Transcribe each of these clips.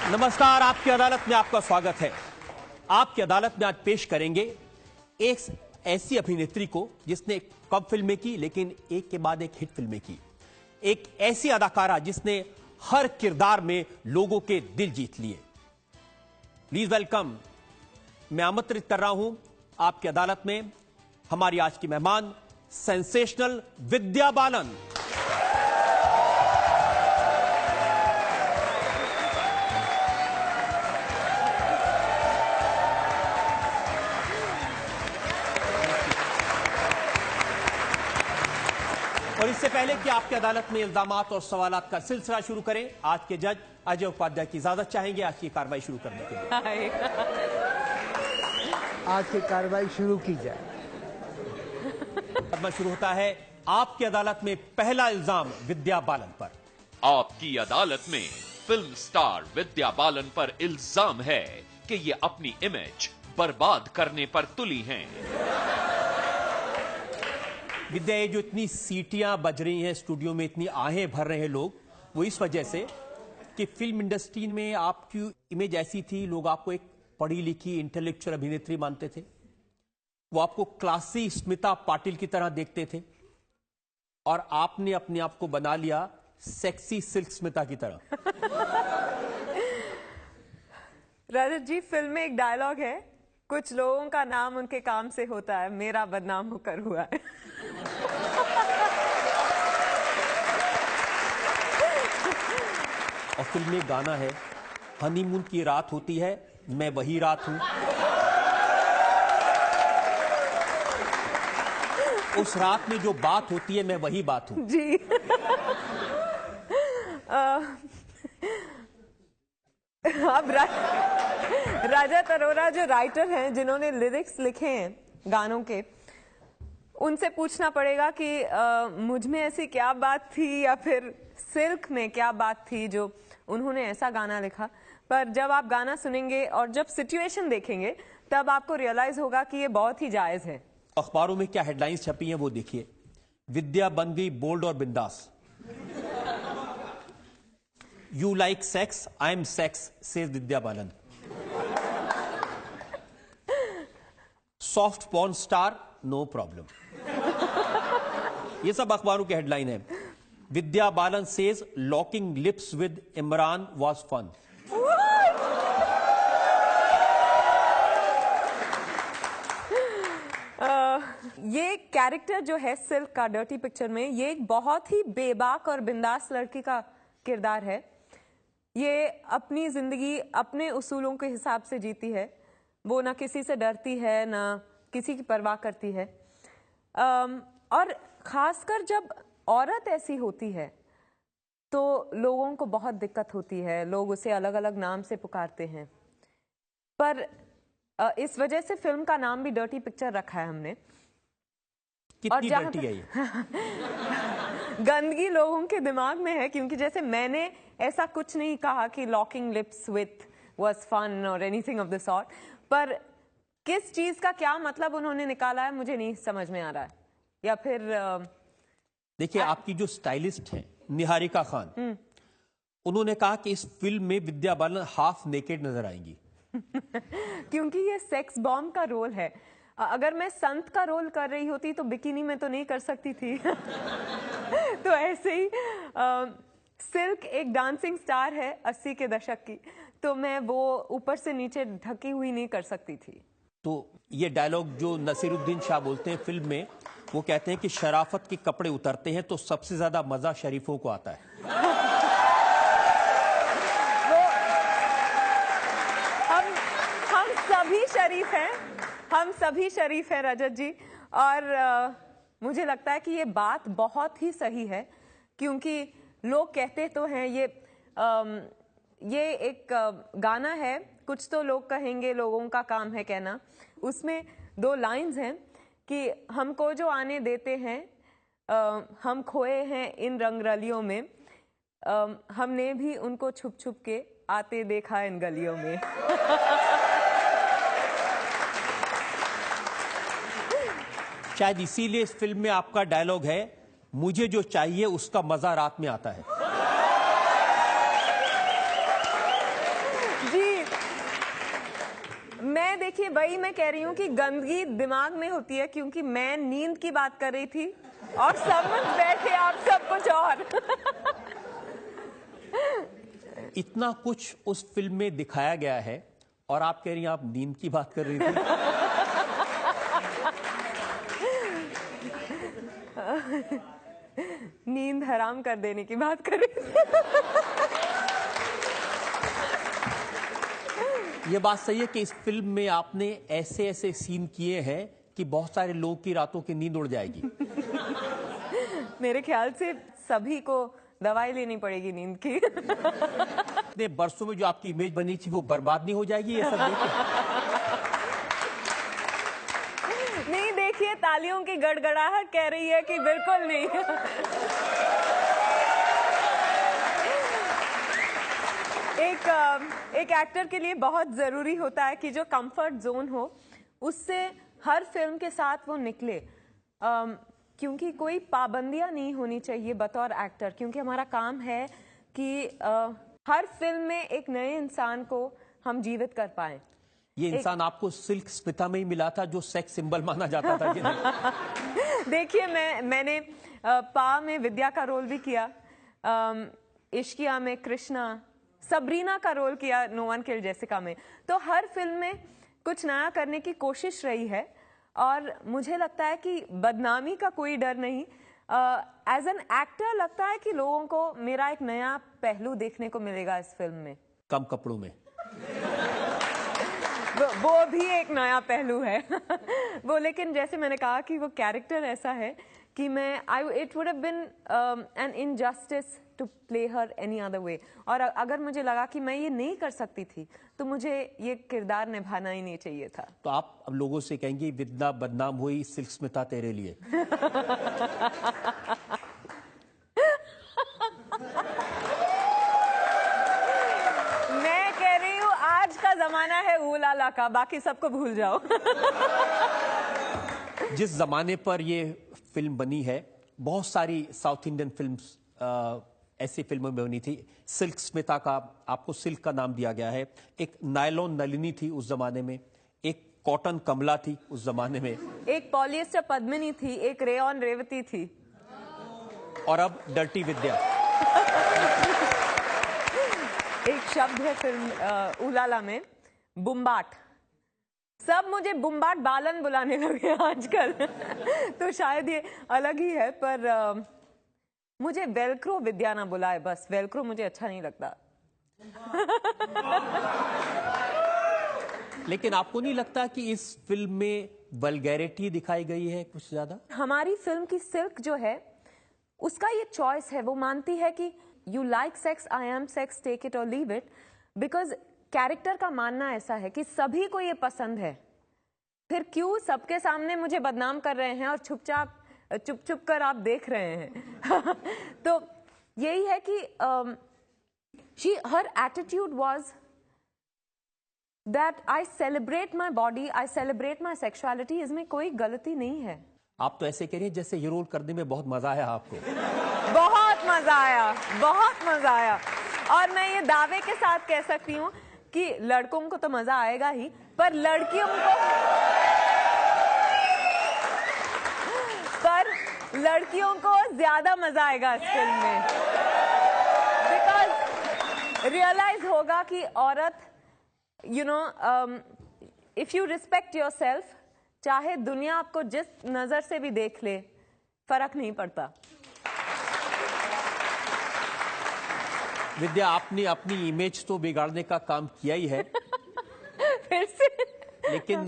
नमस्कार, आपकी अदालत में आपका स्वागत है। आपकी अदालत में आज पेश करेंगे एक ऐसी अभिनेत्री को जिसने कम फिल्में की लेकिन एक के बाद एक हिट फिल्में की। एक ऐसी अदाकारा जिसने हर किरदार में लोगों के दिल जीत लिए। प्लीज वेलकम, मैं आमंत्रित कर रहा हूं आपकी अदालत में हमारी आज की मेहमान सेंसेशनल विद्या बालन। और इससे पहले कि आपकी अदालत में इल्जामात और सवालात का सिलसिला शुरू करें, आज के जज अजय उपाध्याय की इजाजत चाहेंगे आज की कार्रवाई शुरू करने के लिए। आज की कार्रवाई शुरू की जाए। मुकदमा शुरू होता है। आपकी अदालत में पहला इल्जाम विद्या बालन पर। आपकी अदालत में फिल्म स्टार विद्या बालन पर इल्जाम है कि ये अपनी इमेज बर्बाद करने पर तुली हैं। विद्या, ये जो इतनी सीटियां बज रही हैं स्टूडियो में, इतनी आहें भर रहे हैं लोग, वो इस वजह से कि फिल्म इंडस्ट्री में आपकी इमेज ऐसी थी, लोग आपको एक पढ़ी लिखी इंटेलेक्चुअल अभिनेत्री मानते थे। वो आपको क्लासी स्मिता पाटिल की तरह देखते थे और आपने अपने आप को बना लिया सेक्सी सिल्क स्मिता की तरह। रजत जी, फिल्म में एक डायलॉग है, कुछ लोगों का नाम उनके काम से होता है, मेरा बदनाम होकर हुआ है। और फिल्म में गाना है, हनीमून की रात होती है, मैं वही रात हूं। उस रात में जो बात होती है, मैं वही बात हूं। जी। अब रजत अरोरा जो राइटर हैं, जिन्होंने लिरिक्स लिखे हैं गानों के, उनसे पूछना पड़ेगा कि मुझ में ऐसी क्या बात थी या फिर सिल्क में क्या बात थी जो उन्होंने ऐसा गाना लिखा। पर जब आप गाना सुनेंगे और जब सिचुएशन देखेंगे तब आपको रियलाइज होगा कि ये बहुत ही जायज है। अखबारों में क्या हेडलाइंस छपी हैं वो देखिए। विद्या बन गई बोल्ड और बिंदास। You like sex, I am sex, says Vidya Balan. Soft porn star, no problem. ये सब अखबारों के हेडलाइन है। Vidya Balan says locking lips with Imran was fun. ये कैरेक्टर जो है सिल्क का डर्टी पिक्चर में, ये एक बहुत ही बेबाक और बिंदास लड़की का किरदार है। ये अपनी जिंदगी अपने उसूलों के हिसाब से जीती है। वो ना किसी से डरती है ना किसी की परवाह करती है। और खासकर जब औरत ऐसी होती है तो लोगों को बहुत दिक्कत होती है, लोग उसे अलग अलग नाम से पुकारते हैं। पर इस वजह से फिल्म का नाम भी डर्टी पिक्चर रखा है हमने। कितनी डर्टी है ये? गंदगी लोगों के दिमाग में है, क्योंकि जैसे मैंने ऐसा कुछ नहीं कहा कि locking lips with was fun और एनीथिंग ऑफ द सॉर्ट, पर किस चीज का क्या मतलब उन्होंने निकाला है मुझे नहीं समझ में आ रहा है। या फिर देखिए, आपकी जो स्टाइलिस्ट हैं निहारिका खान, उन्होंने कहा कि इस फिल्म में विद्या बालन हाफ नेकेड नजर आएंगी। क्योंकि ये सेक्स बॉम्ब का रोल है। अगर मैं संत का रोल कर रही होती तो बिकिनी में तो नहीं कर सकती थी। तो ऐसे ही सिल्क एक डांसिंग स्टार है 80 के दशक की, तो मैं वो ऊपर से नीचे ढकी हुई नहीं कर सकती थी। तो ये डायलॉग जो नसीरुद्दीन शाह बोलते हैं फिल्म में, वो कहते हैं कि शराफत के कपड़े उतरते हैं तो सबसे ज्यादा मजा शरीफों को आता है। हम सभी शरीफ हैं, हम सभी शरीफ हैं रजत जी। और मुझे लगता है कि ये बात बहुत ही सही है, क्योंकि लोग कहते तो हैं ये एक गाना है, कुछ तो लोग कहेंगे लोगों का काम है कहना। उसमें 2 लाइंस हैं कि हमको जो आने देते हैं, हम खोए हैं इन रंगरलियों में, हमने भी उनको छुप छुप के आते देखा इन गलियों में। शायद इसीलिए इस फिल्म में आपका डायलॉग है, मुझे जो चाहिए उसका मजा रात में आता है। मैं देखिए वही मैं कह रही हूँ कि गंदगी दिमाग में होती है, क्योंकि मैं नींद की बात कर रही थी और समझ बैठे आप सब कुछ और। इतना कुछ उस फिल्म में दिखाया गया है और आप कह रही हैं आप नींद की बात कर रही थी। नींद हराम कर देने की बात कर रही थी। ये बात सही है कि इस फिल्म में आपने ऐसे ऐसे सीन किए हैं कि बहुत सारे लोगों की रातों की नींद उड़ जाएगी। मेरे ख्याल से सभी को दवाई लेनी पड़ेगी नींद की। इतने बरसों में जो आपकी इमेज बनी थी वो बर्बाद नहीं हो जाएगी ये सब देख के? नहीं, देखिए तालियों की गड़गड़ाहट कह रही है कि बिल्कुल नहीं। एक एक्टर के लिए बहुत जरूरी होता है कि जो कंफर्ट जोन हो उससे हर फिल्म के साथ वो निकले, क्योंकि कोई पाबंदियां नहीं होनी चाहिए बतौर एक्टर, क्योंकि हमारा काम है कि हर फिल्म में एक नए इंसान को हम जीवित कर पाए। ये इंसान आपको सिल्क स्मिता में ही मिला था जो सेक्स सिंबल माना जाता था कि नहीं? देखिए मैंने पा में विद्या का रोल भी किया, इश्किया में कृष्णा, सबरीना का रोल किया नो वन किल्ड जेसिका में। तो हर फिल्म में कुछ नया करने की कोशिश रही है और मुझे लगता है कि बदनामी का कोई डर नहीं। एज एन एक्टर लगता है कि लोगों को मेरा एक नया पहलू देखने को मिलेगा इस फिल्म में। कम कपड़ों में वो भी एक नया पहलू है। वो, लेकिन जैसे मैंने कहा कि वो कैरेक्टर ऐसा है कि it would have been an injustice to play her any other way, और अगर मुझे लगा कि मैं ये नहीं कर सकती थी तो मुझे ये किरदार निभाना ही नहीं चाहिए था। तो आप अब लोगों से कहेंगे विद्या बदनाम हुई सिल्क स्मिता तेरे लिए। मैं कह रही हूँ आज का जमाना है ऊलाला का, बाकी सबको भूल जाओ। जिस जमाने पर ये फिल्म बनी है बहुत सारी साउथ इंडियन फिल्म्स ऐसी फिल्मों में बनी थी। सिल्क स्मिता का आपको सिल्क का नाम दिया गया है, एक नायलॉन नलिनी थी उस जमाने में, एक कॉटन कमला थी उस जमाने में, एक पॉलिएस्टर पद्मिनी थी, एक रेयॉन रेवती थी, और अब डर्टी विद्या। एक शब्द है फिल्म उलाला में, बुम्बाट। सब मुझे बुम्बाट बालन बुलाने लगे आजकल। तो शायद ये अलग ही है, पर मुझे वेलक्रो विद्या ना बुलाए बस। वेलक्रो मुझे अच्छा नहीं लगता। लेकिन आपको नहीं लगता कि इस फिल्म में वल्गैरिटी दिखाई गई है कुछ ज्यादा? हमारी फिल्म की सिल्क जो है उसका ये चॉइस है, वो मानती है कि you like sex, I am sex, take it और लीव इट, बिकॉज कैरेक्टर का मानना ऐसा है कि सभी को ये पसंद है। फिर क्यों सबके सामने मुझे बदनाम कर रहे हैं और चुप चुप कर आप देख रहे हैं? तो यही है कि her attitude was that I celebrate my body, I celebrate my sexuality. इसमें कोई गलती नहीं है। आप तो ऐसे कह रही हैं जैसे ये रोल करने में बहुत मजा आया आपको। बहुत मजा आया, बहुत मजा आया। और मैं ये दावे के साथ कह सकती हूँ कि लड़कों को तो मजा आएगा ही, पर लड़कियों को ज्यादा मजा आएगा इस फिल्म में, बिकॉज रियलाइज होगा कि औरत, you know, if you respect your self, चाहे दुनिया आपको जिस नजर से भी देख ले, फर्क नहीं पड़ता। विद्या, आपने अपनी इमेज तो बिगाड़ने का काम किया ही है। फिर से लेकिन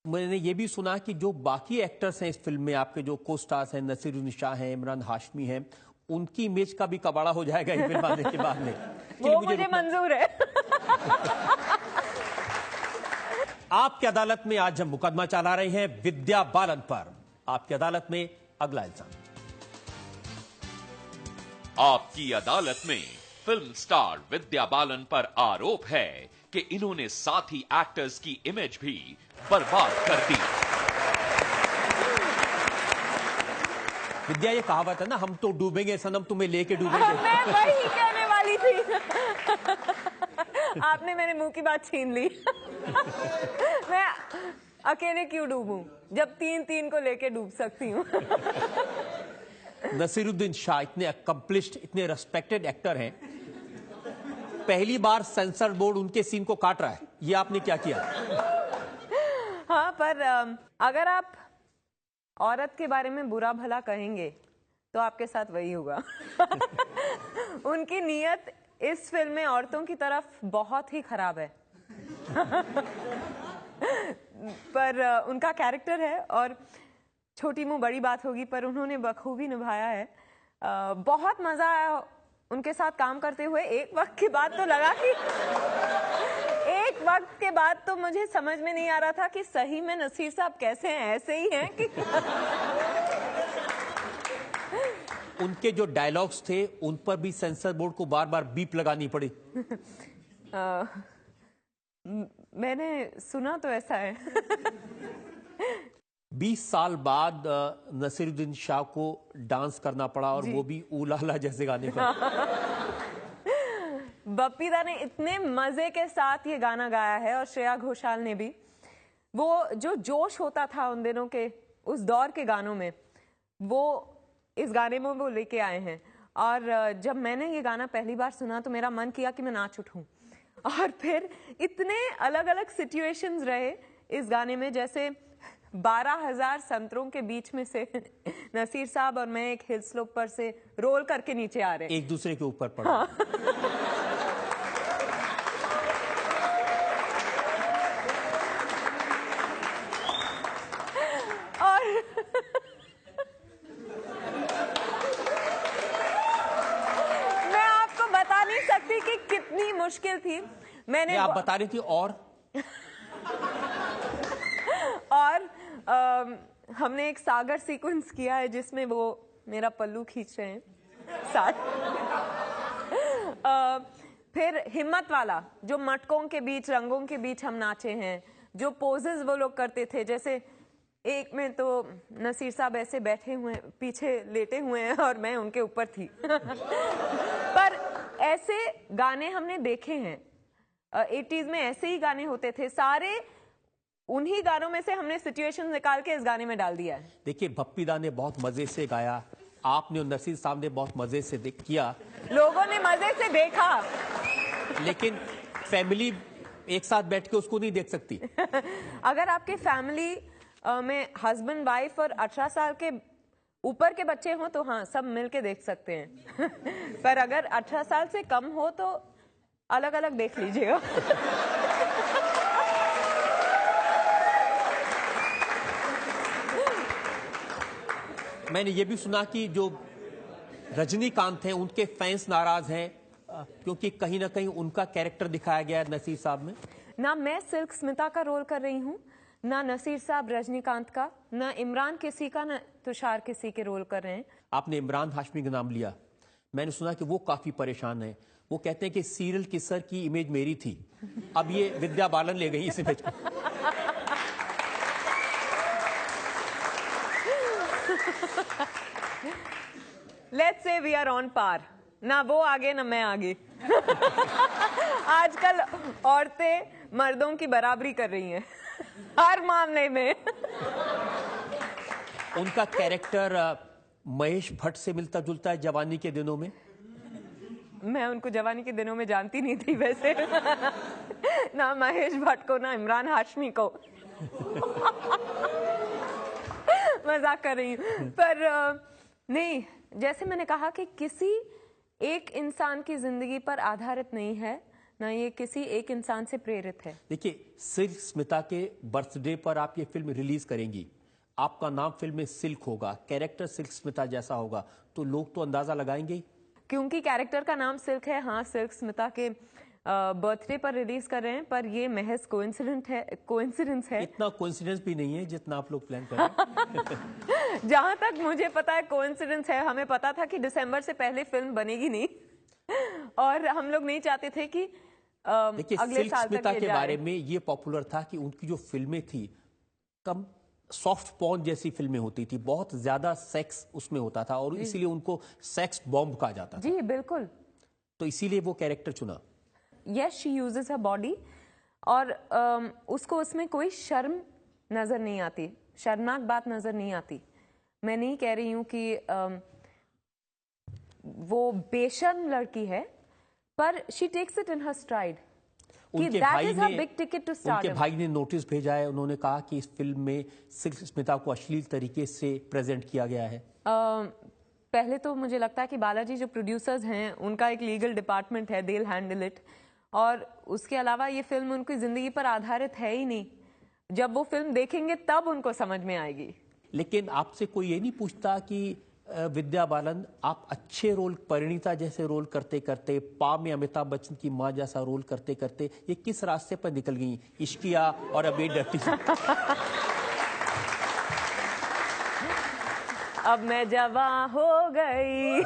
मैंने ये भी सुना कि जो बाकी एक्टर्स हैं इस फिल्म में, आपके जो को स्टार्स हैं, नसीरुन्निसा हैं, इमरान हाशमी हैं, उनकी इमेज का भी कबाड़ा हो जाएगा ये फिल्म आने के बाद में। वो मुझे मंजूर है। आपकी अदालत में आज हम मुकदमा चला रहे हैं विद्या बालन पर। आपकी अदालत में अगला इल्जाम। आपकी अदालत में फिल्म स्टार विद्या बालन पर आरोप है कि इन्होंने साथी एक्टर्स की इमेज भी बर्बाद कर दी। विद्या, ये कहावत है ना, हम तो डूबेंगे सनम तुम्हें लेके डूबेंगे। मैं वही कहने वाली थी। आपने मेरे मुंह की बात छीन ली। मैं अकेले क्यों डूबूं जब 3 को लेके डूब सकती हूँ। नसीरुद्दीन शाह इतने अकम्पलिश्ड, इतने रेस्पेक्टेड एक्टर हैं, पहली बार सेंसर बोर्ड उनके सीन को काट रहा है, ये आपने क्या किया? हाँ, पर अगर आप औरत के बारे में बुरा भला कहेंगे तो आपके साथ वही होगा। उनकी नीयत इस फिल्म में औरतों की तरफ बहुत ही खराब है। पर उनका कैरेक्टर है, और छोटी मुंह बड़ी बात होगी, पर उन्होंने बखूबी निभाया है। बहुत मजा आया उनके साथ काम करते हुए। एक वक्त के बाद तो लगा कि एक वक्त के बाद तो मुझे समझ में नहीं आ रहा था कि सही में नसीर साहब कैसे हैं, ऐसे ही हैं कि उनके जो डायलॉग्स थे उन पर भी सेंसर बोर्ड को बार बार बीप लगानी पड़ी। मैंने सुना तो ऐसा है। 20 साल बाद नसीरुद्दीन शाह को डांस करना पड़ा, और वो भी ऊलाला जैसे गाने पर। बप्पी दा ने इतने मजे के साथ ये गाना गाया है, और श्रेया घोषाल ने भी। वो जो जोश होता था उन दिनों के, उस दौर के गानों में, वो इस गाने में वो लेके आए हैं। और जब मैंने ये गाना पहली बार सुना तो मेरा मन किया कि मैं नाच उठूं। और फिर इतने अलग अलग सिचुएशंस रहे इस गाने में, जैसे 12,000 संतरों के बीच में से नसीर साहब और मैं एक हिल स्लोप पर से रोल करके नीचे आ रहे हैं, एक दूसरे के ऊपर पड़ा। हाँ। और मैं आपको बता नहीं सकती कि कितनी मुश्किल थी। मैंने आप बता रही थी, और हमने एक सागर सीक्वेंस किया है जिसमें वो मेरा पल्लू खींच रहे हैं साथ। फिर हिम्मत वाला, जो मटकों के बीच, रंगों के बीच हम नाचे हैं, जो पोजेस वो लोग करते थे, जैसे एक में तो नसीर साहब ऐसे बैठे हुए, पीछे लेटे हुए हैं और मैं उनके ऊपर थी। पर ऐसे गाने हमने देखे हैं, 80s में ऐसे ही गाने होते थे सारे। उन्हीं गानों में से हमने सिचुएशन निकाल के इस गाने में डाल दिया है। देखिए, बप्पी दा ने बहुत मजे से गाया, आपने और नसीर साहब ने बहुत मजे से किया, लोगों ने मजे से देखा, लेकिन फैमिली एक साथ बैठ के उसको नहीं देख सकती। अगर आपके फैमिली में हस्बैंड, वाइफ और 18 साल के ऊपर के बच्चे हों तो हाँ, सब मिलके देख सकते हैं। पर अगर 18 साल से कम हो तो अलग अलग देख लीजिएगा। मैंने ये भी सुना कि जो रजनीकांत हैं उनके फैंस नाराज हैं, क्योंकि कहीं ना कहीं उनका कैरेक्टर दिखाया गया है नसीर साहब में। ना मैं सिल्क स्मिता का रोल कर रही हूँ, ना नसीर साहब रजनीकांत का, ना इमरान किसी का, ना तुषार किसी के रोल कर रहे हैं। आपने इमरान हाशमी का नाम लिया, मैंने सुना कि वो काफी परेशान है। वो कहते हैं कि सीरियल किसर की इमेज मेरी थी, अब ये विद्या बालन ले गई इस इमेज को। Let's say we are on par, ना वो आगे ना मैं आगे। आजकल औरतें मर्दों की बराबरी कर रही हैं हर मामले में। उनका कैरेक्टर महेश भट्ट से मिलता जुलता है जवानी के दिनों में। मैं उनको जवानी के दिनों में जानती नहीं थी वैसे। ना महेश भट्ट को, ना इमरान हाशमी को। मजाक कर रही हूँ। पर नहीं, जैसे मैंने कहा कि किसी एक इंसान की जिंदगी पर आधारित नहीं है, ना ये किसी एक इंसान से प्रेरित है। देखिए, सिल्क स्मिता के बर्थडे पर आप ये फिल्म रिलीज करेंगी, आपका नाम फिल्म में सिल्क होगा, कैरेक्टर सिल्क स्मिता जैसा होगा, तो लोग तो अंदाजा लगाएंगे। क्योंकि कैरेक्टर का नाम सिल्क है, हाँ, सिल्क स्मिता के बर्थडे पर रिलीज कर रहे हैं, पर ये महज कोइंसिडेंस है। इतना कोइंसिडेंस भी नहीं है जितना आप लोग प्लान कर रहे हैं। जहां तक मुझे पता है कोइंसिडेंस है। हमें पता था कि दिसंबर से पहले फिल्म बनेगी नहीं, और हम लोग नहीं चाहते थे कि देखिए, सिल्क स्मिता के बारे में ये पॉपुलर था कि उनकी जो फिल्में थी कम सॉफ्ट पॉर्न जैसी फिल्में होती थी, बहुत ज्यादा सेक्स उसमें होता था, और इसीलिए उनको सेक्स बॉम्ब कहा जाता था। जी बिल्कुल। तो इसीलिए वो कैरेक्टर चुना। Yes she uses her body, और उसको उसमें कोई शर्म नजर नहीं आती, शर्मनाक बात नजर नहीं आती। मैं नहीं कह रही हूं कि वो बेशर्म लड़की है, पर she takes it in her stride कि that is her big ticket to start. उनके भाई ने नोटिस भेजा है, उन्होंने कहा कि इस फिल्म में सिल्क स्मिता को अश्लील तरीके से प्रेजेंट किया गया है। पहले तो मुझे लगता है कि बालाजी जो प्रोड्यूसर्स हैं उनका एक लीगल डिपार्टमेंट है, दे विल हैंडल इट, और उसके अलावा ये फिल्म उनकी जिंदगी पर आधारित है ही नहीं। जब वो फिल्म देखेंगे तब उनको समझ में आएगी। लेकिन आपसे कोई ये नहीं पूछता कि विद्या बालन, आप अच्छे रोल, परिणीता जैसे रोल करते करते, पा में अमिताभ बच्चन की मां जैसा रोल करते करते ये किस रास्ते पर निकल गई, इश्किया और अभी डर्टी? अब मैं जवां हो गई।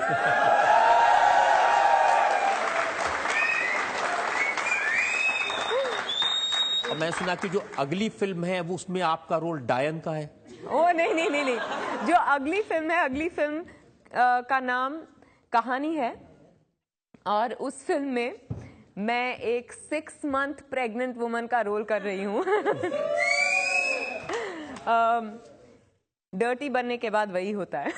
और मैं सुना कि जो अगली फिल्म है वो उसमें आपका रोल डायन का है। ओ नहीं नहीं नहीं नहीं, जो अगली फिल्म है, अगली फिल्म का नाम कहानी है, और उस फिल्म में मैं एक 6 मंथ प्रेग्नेंट वुमन का रोल कर रही हूँ। डर्टी बनने के बाद वही होता है।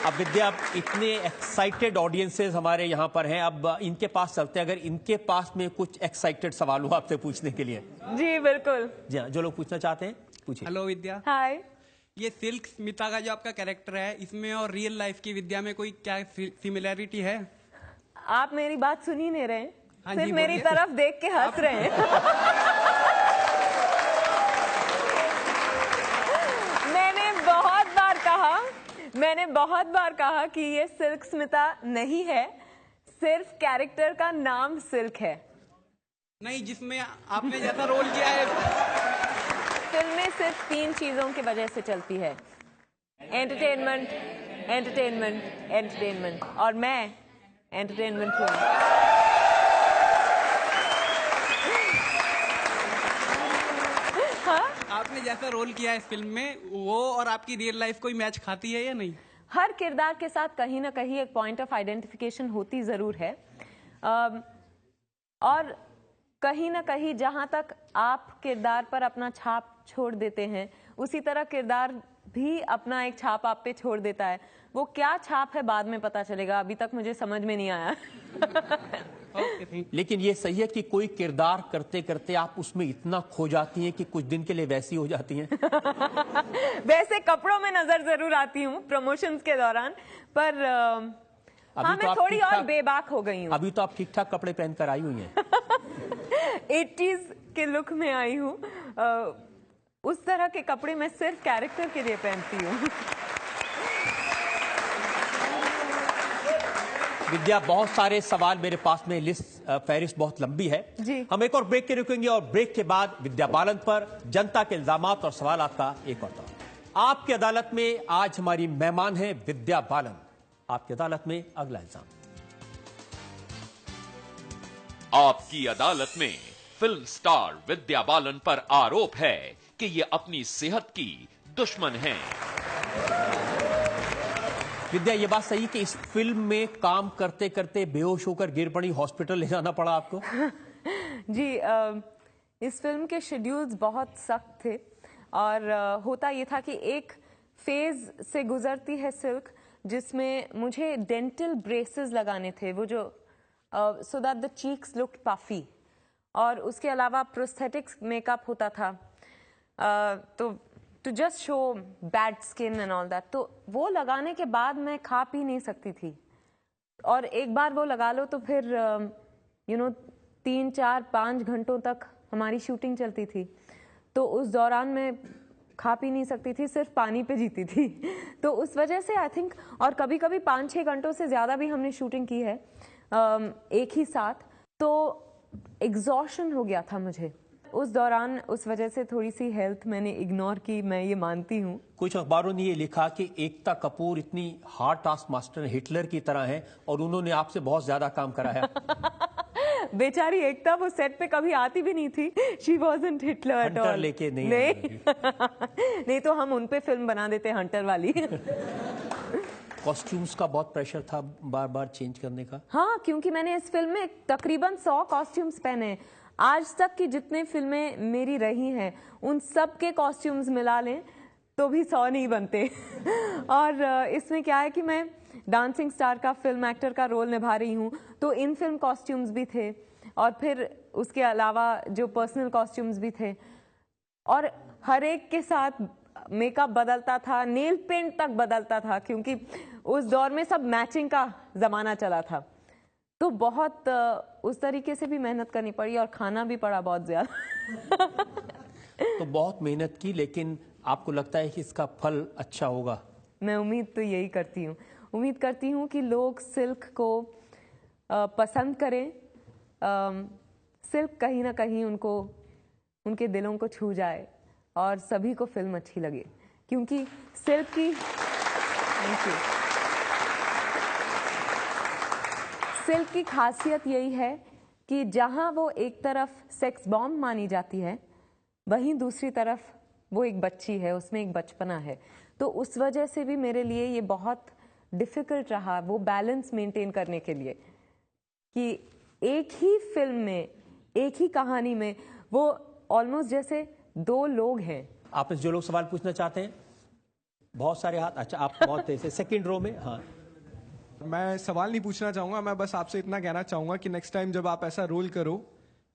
अब विद्या, इतने एक्साइटेड ऑडियंसेस हमारे यहाँ पर हैं, अब इनके पास चलते हैं, अगर इनके पास में कुछ एक्साइटेड सवाल हो आपसे पूछने के लिए। जी बिल्कुल। जी हाँ, जो लोग पूछना चाहते हैं पूछिए। हेलो विद्या। हाय। ये सिल्क स्मिता का जो आपका कैरेक्टर है, इसमें और रियल लाइफ की विद्या में कोई क्या सिमिलैरिटी है? आप मेरी बात सुन ही नहीं रहे हैं, हाँ सिर्फ जी, मेरी बोलिए। तरफ देख के हंस रहे हैं। मैंने बहुत बार कहा कि ये सिल्क स्मिता नहीं है, सिर्फ कैरेक्टर का नाम सिल्क है। नहीं, जिसमें आपने जैसा रोल किया है। फिल्में सिर्फ 3 चीजों की वजह से चलती है, एंटरटेनमेंट, एंटरटेनमेंट, एंटरटेनमेंट, और मैं एंटरटेनमेंट हूँ। आपने जैसा रोल किया है इस फिल्म में, वो और आपकी रियल लाइफ कोई मैच खाती है या नहीं? हर किरदार के साथ कहीं ना कहीं एक पॉइंट ऑफ आइडेंटिफिकेशन होती जरूर है, और कहीं ना कहीं जहां तक आप किरदार पर अपना छाप छोड़ देते हैं, उसी तरह किरदार भी अपना एक छाप आप पे छोड़ देता है। वो क्या छाप है बाद में पता चलेगा, अभी तक मुझे समझ में नहीं आया। लेकिन ये सही है कि कोई किरदार करते करते आप उसमें इतना खो जाती हैं कि कुछ दिन के लिए वैसी हो जाती हैं। वैसे कपड़ों में नजर जरूर आती हूँ प्रमोशंस के दौरान, पर हाँ, मैं थोड़ी और बेबाक हो गई हूँ। अभी तो आप ठीक ठाक कपड़े पहनकर आई हुई हैं। 80s के लुक में आई हूँ। उस तरह के कपड़े मैं सिर्फ कैरेक्टर के लिए पहनती हूँ। विद्या, बहुत सारे सवाल मेरे पास में, लिस्ट फहरिस्त बहुत लंबी है जी। हम एक और ब्रेक के रुकेंगे, और ब्रेक के बाद विद्या बालन पर जनता के इल्जामात और सवाल का एक और दौर। आपकी अदालत में आज हमारी मेहमान है विद्या बालन। आपकी अदालत में अगला इल्जाम। आपकी अदालत में फिल्म स्टार विद्या बालन पर आरोप है कि ये अपनी सेहत की दुश्मन हैं। विद्या, ये बात सही कि इस फिल्म में काम करते करते बेहोश होकर गिर पड़ी, हॉस्पिटल ले जाना पड़ा आपको? जी, इस फिल्म के शेड्यूल्स बहुत सख्त थे, और होता ये था कि एक फेज से गुजरती है सिल्क, जिसमें मुझे डेंटल ब्रेसेस लगाने थे, वो जो so that the cheeks look puffy, और उसके अलावा प्रोस्थेटिक्स मेकअप होता था, तो to just show bad skin and all that. तो वो लगाने के बाद मैं खा पी नहीं सकती थी, और एक बार वो लगा लो तो फिर 3, 4, 5 घंटों तक हमारी शूटिंग चलती थी। तो उस दौरान मैं खा पी नहीं सकती थी, सिर्फ पानी पे जीती थी। तो उस वजह से आई थिंक, और कभी कभी 5-6 घंटों से ज़्यादा भी हमने शूटिंग की है एक ही साथ, तो एग्जॉशन हो गया था मुझे उस दौरान। उस वजह से थोड़ी सी हेल्थ मैंने इग्नोर की, मैं ये मानती हूँ। कुछ अखबारों ने ये लिखा कि एकता कपूर इतनी हार्ड टास्क मास्टर हिटलर की तरह है, और उन्होंने आपसे बहुत ज्यादा काम कराया। बेचारी एकता वो सेट पे कभी आती भी नहीं थी. She wasn't Hitler at hunter at. All नहीं नहीं तो हम उन पे फिल्म बना देते हंटर वाली. कॉस्ट्यूम्स का बहुत प्रेशर था बार बार चेंज करने का. हाँ, क्योंकि मैंने इस फिल्म में तकरीबन 100 कॉस्ट्यूम्स पहने हैं. आज तक की जितने फिल्में मेरी रही हैं उन सब के कॉस्ट्यूम्स मिला लें तो भी 100 नहीं बनते. और इसमें क्या है कि मैं डांसिंग स्टार का, फिल्म एक्टर का रोल निभा रही हूँ, तो इन फिल्म कॉस्ट्यूम्स भी थे और फिर उसके अलावा जो पर्सनल कॉस्ट्यूम्स भी थे और हर एक के साथ मेकअप बदलता था, नेल पेंट तक बदलता था, क्योंकि उस दौर में सब मैचिंग का जमाना चला था. तो बहुत उस तरीके से भी मेहनत करनी पड़ी और खाना भी पड़ा बहुत ज्यादा. तो बहुत मेहनत की, लेकिन आपको लगता है कि इसका फल अच्छा होगा? मैं उम्मीद तो यही करती हूँ. उम्मीद करती हूँ कि लोग सिल्क को पसंद करें. सिल्क कहीं ना कहीं उनको, उनके दिलों को छू जाए और सभी को फिल्म अच्छी लगे, क्योंकि सिल्क की सिल्क की खासियत यही है कि जहां वो एक तरफ सेक्स बॉम्ब मानी जाती है, वहीं दूसरी तरफ वो एक बच्ची है, उसमें एक बचपना है. तो उस वजह से भी मेरे लिए ये बहुत डिफिकल्ट रहा वो बैलेंस मेंटेन करने के लिए कि एक ही फिल्म में, एक ही कहानी में वो ऑलमोस्ट जैसे दो लोग हैं. आपने जो लोग सवाल पूछना चाहते हैं, बहुत सारे हाथ. अच्छा, आप बहुत तेज से सेकंड रो में. हाँ, मैं सवाल नहीं पूछना चाहूंगा, मैं बस आपसे इतना कहना चाहूंगा कि नेक्स्ट टाइम जब आप ऐसा रोल करो,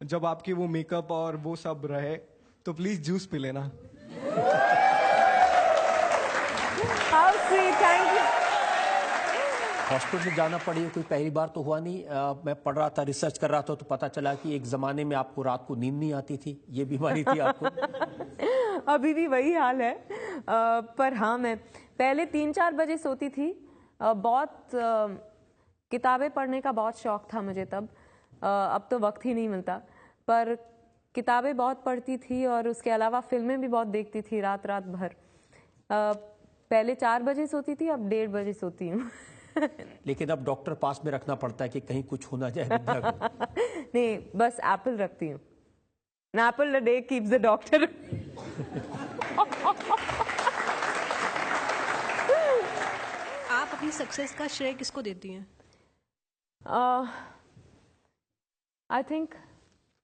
जब आपकी वो मेकअप और वो सब रहे, तो प्लीज जूस पी लेना. How sweet, thank you. Hospital जाना पड़ी कोई पहली बार तो हुआ नहीं. मैं पढ़ रहा था, रिसर्च कर रहा था, तो पता चला कि एक जमाने में आपको रात को नींद नहीं आती थी. ये बीमारी थी आपको? अभी भी वही हाल है. पर हाँ, मैं पहले 3-4 बजे सोती थी. बहुत किताबें पढ़ने का बहुत शौक था मुझे तब. अब तो वक्त ही नहीं मिलता, पर किताबें बहुत पढ़ती थी और उसके अलावा फिल्में भी बहुत देखती थी रात रात भर. पहले 4 बजे सोती थी, अब 1:30 बजे सोती हूँ. लेकिन अब डॉक्टर पास में रखना पड़ता है कि कहीं कुछ हो ना जाए विद्या को. नहीं, बस एप्पल रखती हूँ. An apple a day keeps the doctor. आप अपनी सक्सेस का श्रेय किसको देती हैं? आई थिंक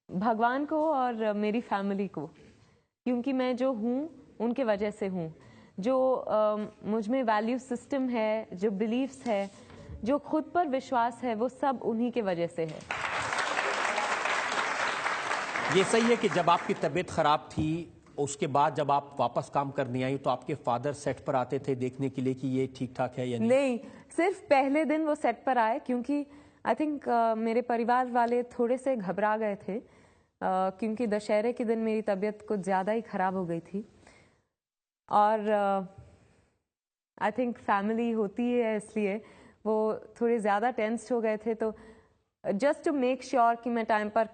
भगवान को और मेरी फैमिली को, क्योंकि मैं जो हूँ उनके वजह से हूँ. जो मुझ में वैल्यू सिस्टम है, जो बिलीव्स है, जो खुद पर विश्वास है, वो सब उन्हीं के वजह से है. ये सही है कि जब आपकी तबीयत खराब थी, उसके बाद जब आप वापस काम करने आई, तो आपके फादर सेट पर आते थे देखने के लिए कि ये ठीक ठाक है या नहीं? नहीं, सिर्फ पहले दिन वो सेट पर आए, क्योंकि आई थिंक मेरे परिवार वाले थोड़े से घबरा गए थे, क्योंकि दशहरे के दिन मेरी तबीयत कुछ ज़्यादा ही खराब हो गई थी. और आई थिंक फैमिली होती है, इसलिए वो थोड़े ज़्यादा टेंस्ड हो गए थे. तो जस्ट टू मेक श्योर कि मैं टाइम पर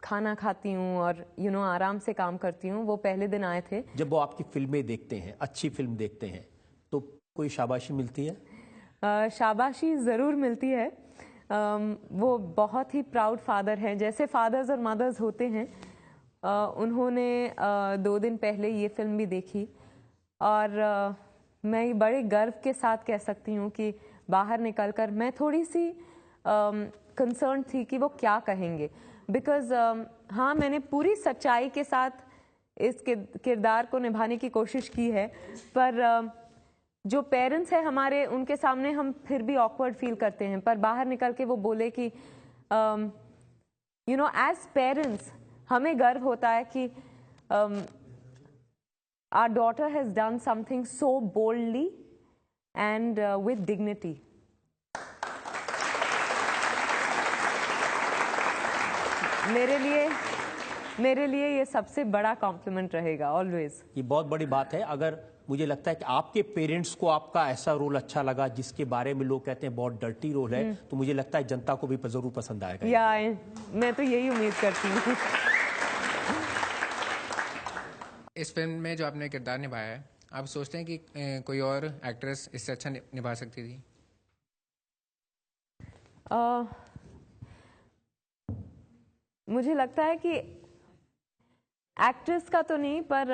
खाना खाती हूँ और आराम से काम करती हूँ, वो पहले दिन आए थे. जब वो आपकी फिल्में देखते हैं, अच्छी फिल्म देखते हैं, तो कोई शाबाशी मिलती है? शाबाशी ज़रूर मिलती है. वो बहुत ही प्राउड फादर हैं, जैसे फादर्स और मदर्स होते हैं. उन्होंने 2 दिन पहले ये फिल्म भी देखी और मैं बड़े गर्व के साथ कह सकती हूँ कि बाहर निकलकर मैं थोड़ी सी कंसर्न थी कि वो क्या कहेंगे. बिकॉज हाँ, मैंने पूरी सच्चाई के साथ इस किरदार को निभाने की कोशिश की है, पर जो पेरेंट्स हैं हमारे, उनके सामने हम फिर भी ऑकवर्ड फील करते हैं. पर बाहर निकल के वो बोले कि एज पेरेंट्स हमें गर्व होता है कि our daughter has done something so boldly and with dignity. मेरे लिए ये सबसे बड़ा कॉम्प्लीमेंट रहेगा ऑलवेज. ये बहुत बड़ी बात है. अगर मुझे लगता है कि आपके पेरेंट्स को आपका ऐसा रोल अच्छा लगा जिसके बारे में लोग कहते हैं बहुत डर्टी रोल है, तो मुझे लगता है जनता को भी जरूर पसंद आएगा. या मैं तो यही उम्मीद करती हूँ. इस फिल्म में जो आपने किरदार निभाया है, आप सोचते हैं कि कोई और एक्ट्रेस इससे अच्छा निभा सकती थी? मुझे लगता है कि एक्ट्रेस का तो नहीं, पर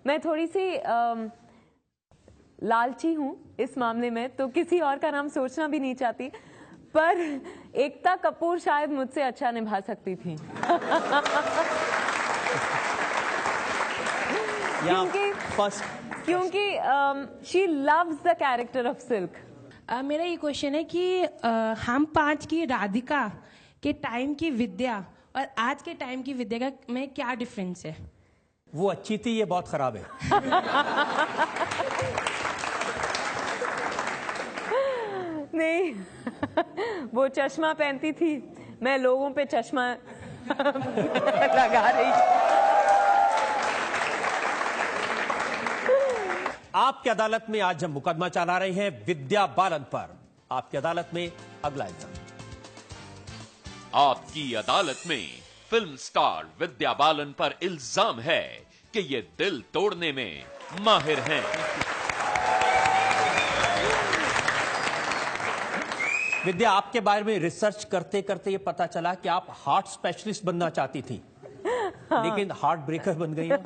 मैं थोड़ी सी लालची हूँ इस मामले में, तो किसी और का नाम सोचना भी नहीं चाहती, पर एकता कपूर शायद मुझसे अच्छा निभा सकती थी। क्योंकि she loves the character of silk. मेरा ये क्वेश्चन है कि हम 5 की राधिका के टाइम की विद्या और आज के टाइम की विद्या में क्या डिफरेंस है? वो अच्छी थी, ये बहुत खराब है। नहीं, वो चश्मा पहनती थी, मैं लोगों पे चश्मा लगा रही थी। आपकी अदालत में आज हम मुकदमा चला रहे हैं विद्या बालन पर। आपकी अदालत में अगला इल्जाम। आपकी अदालत में फिल्म स्टार विद्या बालन पर इल्जाम है कि ये दिल तोड़ने में माहिर हैं। विद्या, आपके बारे में रिसर्च करते करते ये पता चला कि आप हार्ट स्पेशलिस्ट बनना चाहती थी, लेकिन हार्ट ब्रेकर बन गई हैं।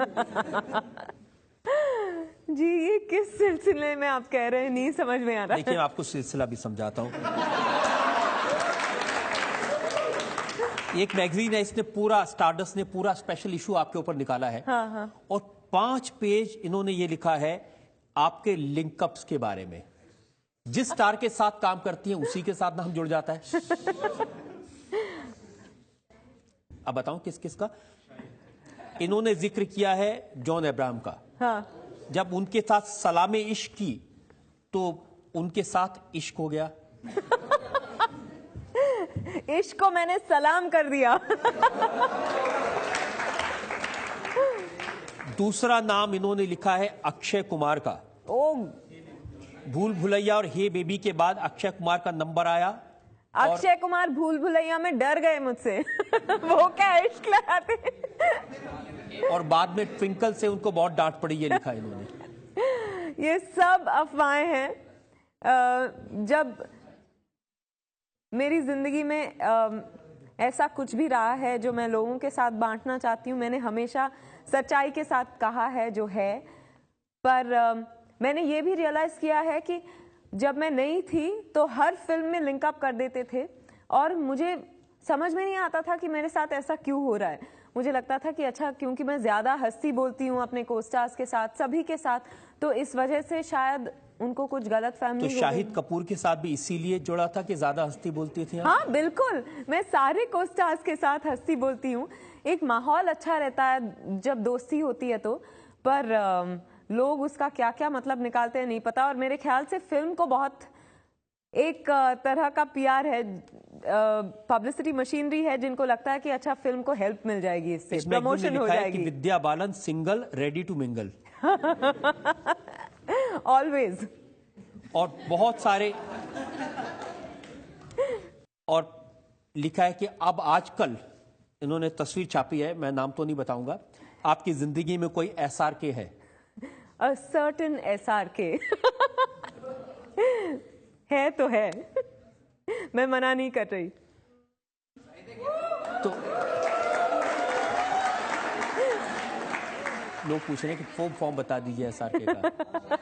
जी, ये किस सिलसिले में आप कह रहे हैं, नहीं समझ में आ रहा। देखिए, आपको सिलसिला भी समझाता हूं। एक मैगजीन है, इसने पूरा, स्टारडस्ट ने पूरा स्पेशल इशू आपके ऊपर निकाला है। हाँ। और 5 पेज इन्होंने ये लिखा है आपके लिंकअप्स के बारे में। जिस स्टार के साथ काम करती हैं उसी के साथ नाम जुड़ जाता है। अब बताऊं किस किस का। इन्होंने जिक्र किया है जॉन अब्राहम का। हाँ। जब उनके साथ सलामे इश्क की तो उनके साथ इश्क हो गया। इश्क को मैंने सलाम कर दिया। दूसरा नाम इन्होंने लिखा है अक्षय कुमार का। ओ, भूल भुलैया और हे बेबी के बाद अक्षय कुमार का नंबर आया। अक्षय कुमार भूल भुलैया में डर गए मुझसे। वो क्या इश्क लगाते। और बाद में ट्विंकल से उनको बहुत डांट पड़ी, ये लिखा इन्होंने। ये सब अफवाहें हैं। जब मेरी जिंदगी में ऐसा कुछ भी रहा है जो मैं लोगों के साथ बांटना चाहती हूँ, मैंने हमेशा सच्चाई के साथ कहा है जो है। पर मैंने ये भी रियलाइज किया है कि जब मैं नई थी तो हर फिल्म में लिंकअप कर देते थे और मुझे समझ में नहीं आता था कि मेरे साथ ऐसा क्यों हो रहा है। मुझे लगता था कि अच्छा, क्योंकि मैं ज्यादा हंसी बोलती हूँ अपने कोस्टार्स के साथ, सभी के साथ, तो इस वजह से शायद उनको कुछ गलत फहमी। तो शाहिद कपूर के साथ भी इसीलिए जुड़ा था कि ज्यादा हंसती बोलती थी? हाँ बिल्कुल, मैं सारे कोस्टार्स के साथ हंसती बोलती हूँ। एक माहौल अच्छा रहता है जब दोस्ती होती है तो, पर लोग उसका क्या क्या मतलब निकालते हैं नहीं पता। और मेरे ख्याल से फिल्म को बहुत एक तरह का पीआर है, पब्लिसिटी मशीनरी है, जिनको लगता है कि अच्छा फिल्म को हेल्प मिल जाएगी, इससे प्रमोशन हो जाएगी। Vidya Balan single ready to mingle. Always. और बहुत सारे, और लिखा है कि अब आजकल इन्होंने तस्वीर छापी है, मैं नाम तो नहीं बताऊंगा, आपकी जिंदगी में कोई SRK है? A certain SRK है तो है, मैं मना नहीं कर रही। तो लोग पूछ रहे हैं कि फॉर्म बता दीजिए SRK का।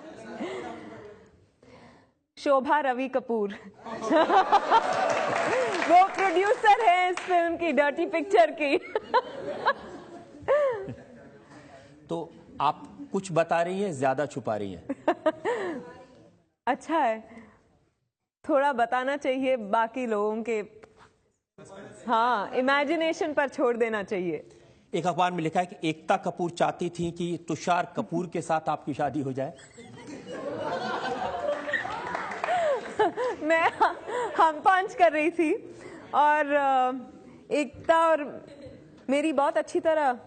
शोभा रवि कपूर। वो प्रोड्यूसर है इस फिल्म की, डर्टी पिक्चर की। तो आप कुछ बता रही हैं, ज्यादा छुपा रही हैं। अच्छा है, थोड़ा बताना चाहिए बाकी लोगों के, हाँ, इमेजिनेशन पर छोड़ देना चाहिए। एक अखबार में लिखा है कि एकता कपूर चाहती थी कि तुषार कपूर के साथ आपकी शादी हो जाए। मैं हम पांच कर रही थी और एकता और मेरी बहुत अच्छी तरह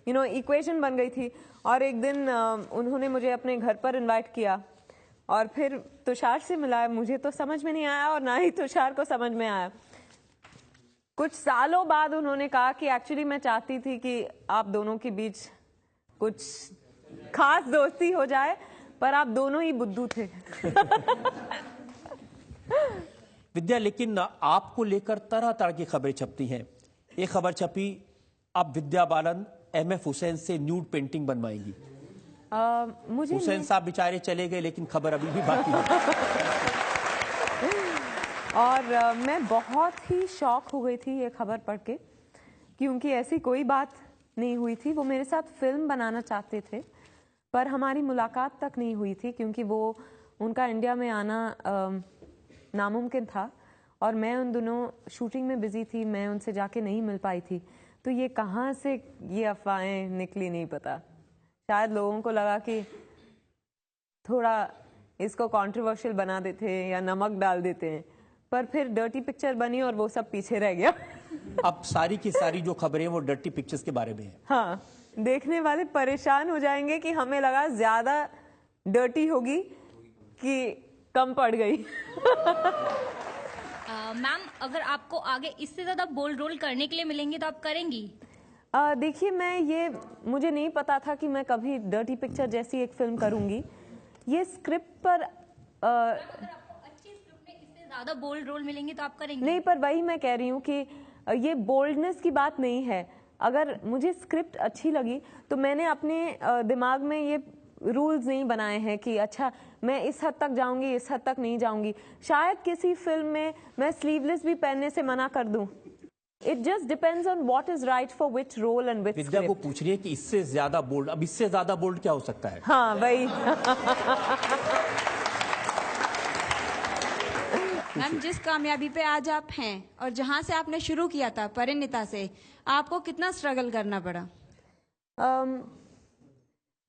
इक्वेशन बन गई थी। और एक दिन उन्होंने मुझे अपने घर पर इनवाइट किया और फिर तुषार से मिलाया। मुझे तो समझ में नहीं आया और ना ही तुषार को समझ में आया। कुछ सालों बाद उन्होंने कहा कि एक्चुअली मैं चाहती थी कि आप दोनों के बीच कुछ खास दोस्ती हो जाए, पर आप दोनों ही बुद्धू थे। विद्या, लेकिन आपको लेकर तरह तरह की खबरें छपती हैं। एक खबर छपी, अब विद्या बालन MF हुसैन से न्यूड पेंटिंग बनवाएंगी। मुझे हुसैन साहब बेचारे चले गए, लेकिन खबर अभी भी बाकी है। और मैं बहुत ही शॉक हो गई थी ये खबर पढ़ के, क्योंकि ऐसी कोई बात नहीं हुई थी। वो मेरे साथ फिल्म बनाना चाहते थे, पर हमारी मुलाकात तक नहीं हुई थी, क्योंकि वो उनका इंडिया में आना नामुमकिन था और मैं उन दिनों शूटिंग में बिजी थी, मैं उनसे जाके नहीं मिल पाई थी। तो ये कहाँ से ये अफवाहें निकली नहीं पता। शायद लोगों को लगा कि थोड़ा इसको कंट्रोवर्शियल बना देते हैं या नमक डाल देते हैं, पर फिर डर्टी पिक्चर बनी और वो सब पीछे रह गया। अब सारी की सारी जो खबरें वो डर्टी पिक्चर्स के बारे में है। हाँ, देखने वाले परेशान हो जाएंगे कि हमें लगा ज्यादा डर्टी होगी कि कम पड़ गई। मैम, अगर आपको आगे इससे ज्यादा बोल्ड रोल करने के लिए मिलेंगे तो आप करेंगी? देखिए, मुझे नहीं पता था कि मैं कभी डर्टी पिक्चर जैसी एक फिल्म करूंगी। ये स्क्रिप्ट पर अगर आपको अच्छी स्क्रिप्ट में इससे ज्यादा बोल्ड रोल मिलेंगे तो आप करेंगे? नहीं, पर वही मैं कह रही हूँ कि ये बोल्डनेस की बात नहीं है। अगर मुझे स्क्रिप्ट अच्छी लगी तो मैंने अपने दिमाग में ये रूल्स नहीं बनाए हैं कि अच्छा मैं इस हद तक जाऊंगी, इस हद तक नहीं जाऊंगी। शायद किसी फिल्म में मैं स्लीवलेस भी पहनने से मना कर दूं। It just depends on what is right for which role and which script. Vidya को पूछ रही है कि इससे ज्यादा बोल्ड, अब इससे ज्यादा बोल्ड क्या हो सकता है? हाँ, वही। मैम, जिस कामयाबी पे आज आप हैं और जहां से आपने शुरू किया था परिणीता से, आपको कितना स्ट्रगल करना पड़ा?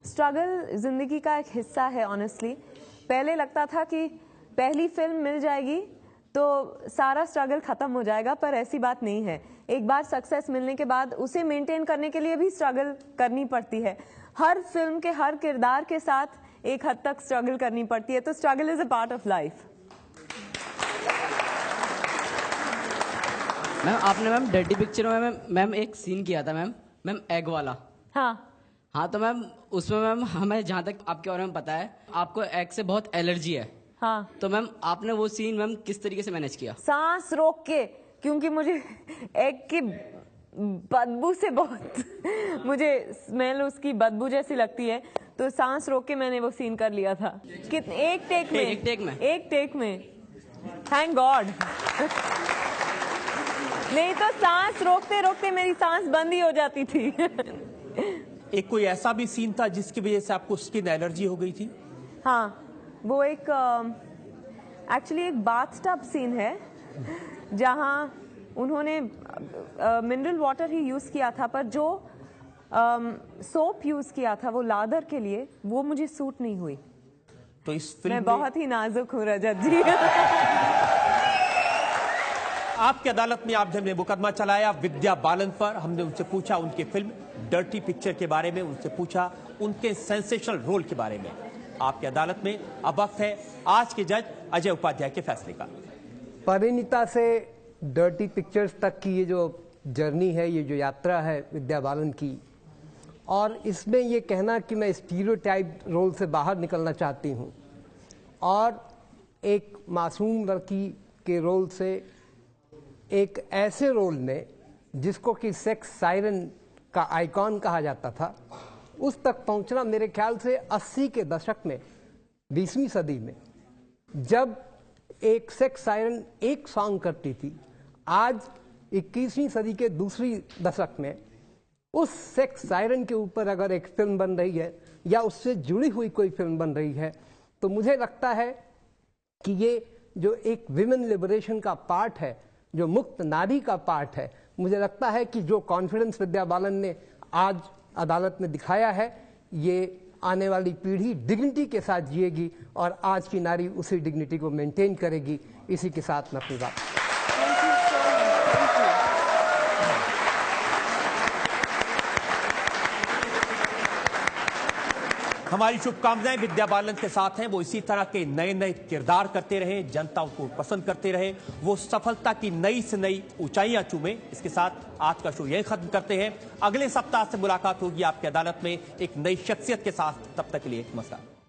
स्ट्रगल जिंदगी का एक हिस्सा है। ऑनेस्टली पहले लगता था कि पहली फिल्म मिल जाएगी तो सारा स्ट्रगल खत्म हो जाएगा, पर ऐसी बात नहीं है। एक बार सक्सेस मिलने के बाद उसे मेंटेन करने के लिए भी स्ट्रगल करनी पड़ती है। हर फिल्म के हर किरदार के साथ एक हद तक स्ट्रगल करनी पड़ती है, तो struggle is a part of life. Ma'am, आपने मैम डर्टी पिक्चर में मैम एक सीन किया था मैम एग वाला। हाँ, तो मैम उसमें मैम हमें जहाँ तक आपके बारे में पता है आपको एग से बहुत एलर्जी है। हाँ, तो मैम आपने वो सीन मैम किस तरीके से मैनेज किया? सांस रोक के, क्योंकि मुझे एग की बदबू से बहुत मुझे स्मेल उसकी बदबू जैसी लगती है, तो सांस रोक के मैंने वो सीन कर लिया था। एक टेक में थैंक गॉड। नहीं तो सांस रोकते रोकते मेरी सांस बंद ही हो जाती थी। एक कोई ऐसा भी सीन था जिसकी वजह से आपको स्किन एलर्जी हो गई थी? हाँ, वो एक एक्चुअली एक बाथटब सीन है जहाँ उन्होंने मिनरल वाटर ही यूज किया था, पर जो सोप यूज किया था वो लादर के लिए, वो मुझे सूट नहीं हुई। तो इस फिल्म मैं बहुत ही नाजुक हूँ रजत जी। आपकी अदालत में आप हमने मुकदमा चलाया विद्या बालन पर। हमने उनसे पूछा उनकी फिल्म डर्टी पिक्चर के बारे में, उनसे पूछा उनके सेंसेशनल रोल के बारे में। आपकी अदालत में अब वक्त है आज के जज अजय उपाध्याय के फैसले का। परिणीता से डर्टी पिक्चर्स तक की ये जो जर्नी है, ये जो यात्रा है विद्या बालन की, और इसमें ये कहना कि मैं स्टीरियोटाइप रोल से बाहर निकलना चाहती हूँ और एक मासूम लड़की के रोल से एक ऐसे रोल में जिसको कि सेक्स सायरन का आइकॉन कहा जाता था, उस तक पहुंचना मेरे ख्याल से 80 के दशक में, 20वीं सदी में, जब एक सेक्स सायरन एक सॉन्ग करती थी, आज 21वीं सदी के दूसरी दशक में उस सेक्स सायरन के ऊपर अगर एक फिल्म बन रही है या उससे जुड़ी हुई कोई फिल्म बन रही है, तो मुझे लगता है कि ये जो एक विमेन लिबरेशन का पार्ट है, जो मुक्त नारी का पार्ट है, मुझे लगता है कि जो कॉन्फिडेंस विद्या बालन ने आज अदालत में दिखाया है, ये आने वाली पीढ़ी डिग्निटी के साथ जिएगी और आज की नारी उसी डिग्निटी को मेंटेन करेगी। इसी के साथ मैं अपनी बात। हमारी शुभकामनाएं विद्या बालन के साथ हैं। वो इसी तरह के नए नए किरदार करते रहे, जनता उनको पसंद करते रहे, वो सफलता की नई से नई ऊंचाइयां चूमे। इसके साथ आज का शो यही खत्म करते हैं। अगले सप्ताह से मुलाकात होगी आपकी अदालत में एक नई शख्सियत के साथ। तब तक के लिए नमस्कार।